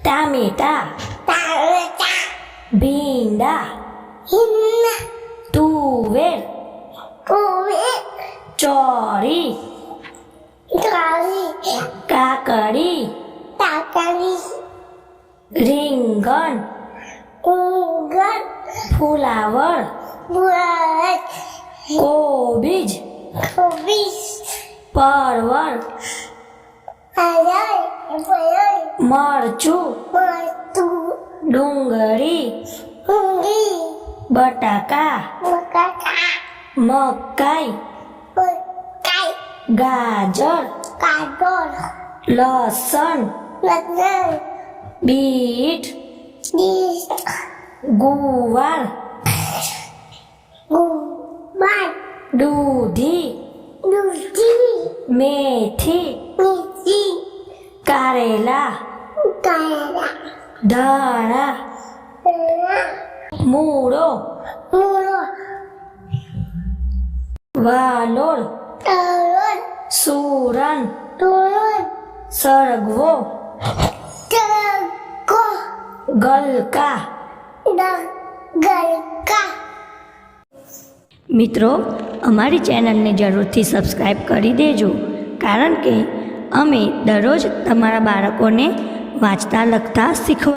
ટામેટા, ટામેટા, ભીંડા, હિંગના, તુવેર, કોવી, ચોરી, ગાળી, કાકડી, કાકડી, રીંગણ, રીંગણ, ફુલાવર, ગુલાબ, કોબીજ, કોબીજ, પરવળ, અલર, પલર, મરચું, મરચું, ડુંગળી, ઊંઘી, બટાકા, બટાકા, મકાઈ, મકાઈ, ગાજર, કાગળ, લસણ, લસણ, બીટ, બીટ, ગુવાર, ગુવાર, દૂધી, દૂધી, મેથી, મેથી, કારેલા, કારેલા, ધાણા, મૂળો, મૂળો, વાલોળ, તરોલ, સુરણ, તોરણ, સરગવો, તરકો, ગલકા. ગલકા. મિત્રો, અમારી ચેનલને જરૂરથી સબસ્ક્રાઈબ કરી દેજો, કારણ કે અમે દરરોજ તમારા બાળકોને વાંચતા લખતા શીખવા